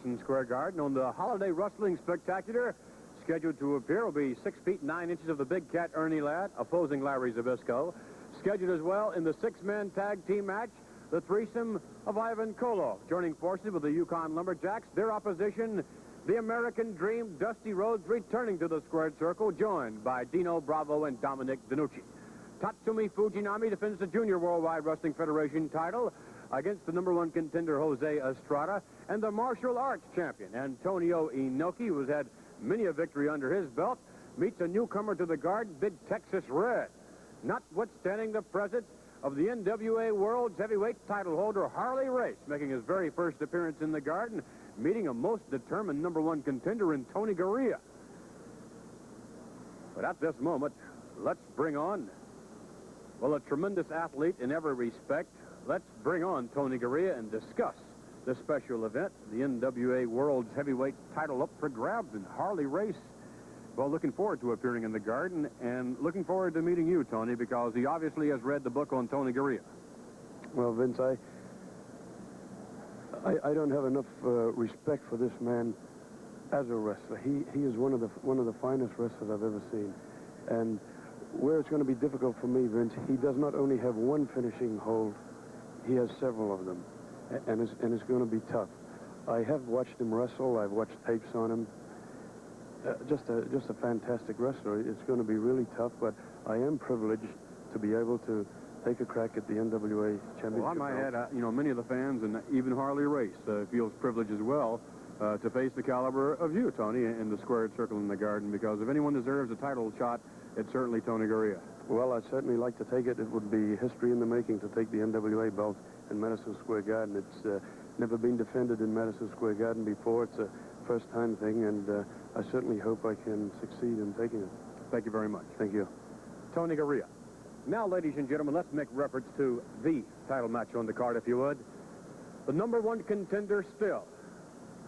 Madison Square Garden on the Holiday Wrestling Spectacular. Scheduled to appear will be 6 feet 9 inches of the Big Cat Ernie Ladd, opposing Larry Zbyszko. Scheduled as well in the 6-man tag team match, the threesome of Ivan Koloff, joining forces with the Yukon Lumberjacks. Their opposition, the American Dream, Dusty Rhodes, returning to the squared circle, joined by Dino Bravo and Dominic Danucci. Tatsumi Fujinami defends the Junior Worldwide Wrestling Federation title against the #1 contender, Jose Estrada, and the martial arts champion, Antonio Inoki, who has had many a victory under his belt, meets a newcomer to the Garden, Big Texas Red. Notwithstanding the presence of the NWA World's Heavyweight title holder, Harley Race, making his very first appearance in the Garden, meeting a most determined #1 contender in Tony Garea. But at this moment, let's bring on, well, a tremendous athlete in every respect. Let's bring on Tony Garea and discuss this special event, the NWA World's Heavyweight title up for grabs, and Harley Race. Well, looking forward to appearing in the Garden, and looking forward to meeting you, Tony, because he obviously has read the book on Tony Garea. Well, Vince, I don't have enough respect for this man as a wrestler. He is one of the finest wrestlers I've ever seen. And where it's going to be difficult for me, Vince, he does not only have one finishing hold, he has several of them, and it's going to be tough. I have watched him wrestle. I've watched tapes on him. Just a fantastic wrestler. It's going to be really tough, but I am privileged to be able to take a crack at the NWA Championship. Well, I might add, many of the fans and even Harley Race feels privileged as well to face the caliber of you, Tony, in the squared circle in the Garden, because if anyone deserves a title shot, it's certainly Tony Garea. Well, I'd certainly like to take it. It would be history in the making to take the NWA belt in Madison Square Garden. It's never been defended in Madison Square Garden before. It's a first-time thing, and I certainly hope I can succeed in taking it. Thank you very much. Thank you. Tony Garea. Now, ladies and gentlemen, let's make reference to the title match on the card, if you would. The #1 contender still,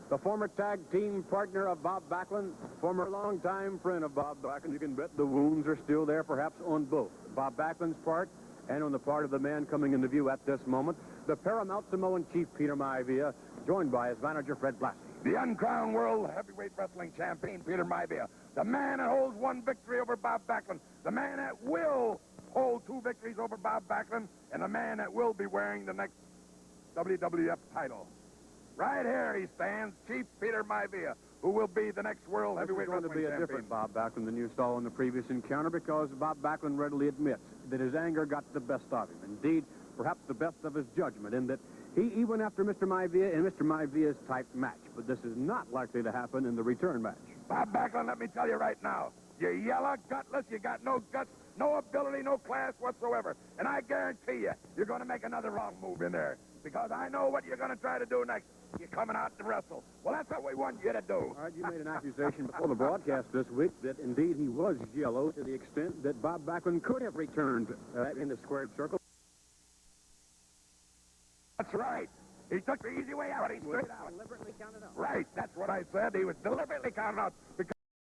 the former tag team partner of Bob Backlund, former longtime friend of Bob Backlund. You can bet the wounds are still there, perhaps on both Bob Backlund's part and on the part of the man coming into view at this moment, the Paramount Samoan Chief Peter Maivia, joined by his manager, Fred Blassie. The uncrowned World Heavyweight Wrestling Champion, Peter Maivia. The man that holds 1 victory over Bob Backlund. The man that will hold 2 victories over Bob Backlund. And the man that will be wearing the next WWF title. Right here he stands, Chief Peter Maivia, who will be the next World Heavyweight Wrestling Champion. It's going to be a different Bob Backlund than you saw in the previous encounter, because Bob Backlund readily admits that his anger got the best of him. Indeed, perhaps the best of his judgment, in that he went after Mr. Maivia in Mr. Maivia's type match. But this is not likely to happen in the return match. Bob Backlund, let me tell you right now, you're yellow, gutless, you got no guts, no ability, no class whatsoever. And I guarantee you're going to make another wrong move in there, because I know what you're going to try to do next. You're coming out to wrestle. Well, that's what we want you to do. All right, you made an accusation before the broadcast this week that indeed he was yellow, to the extent that Bob Backlund could have returned in the squared circle. That's right. He took the easy way out. He straight out. Deliberately counted out. Right. That's what I said. He was deliberately counted out. Because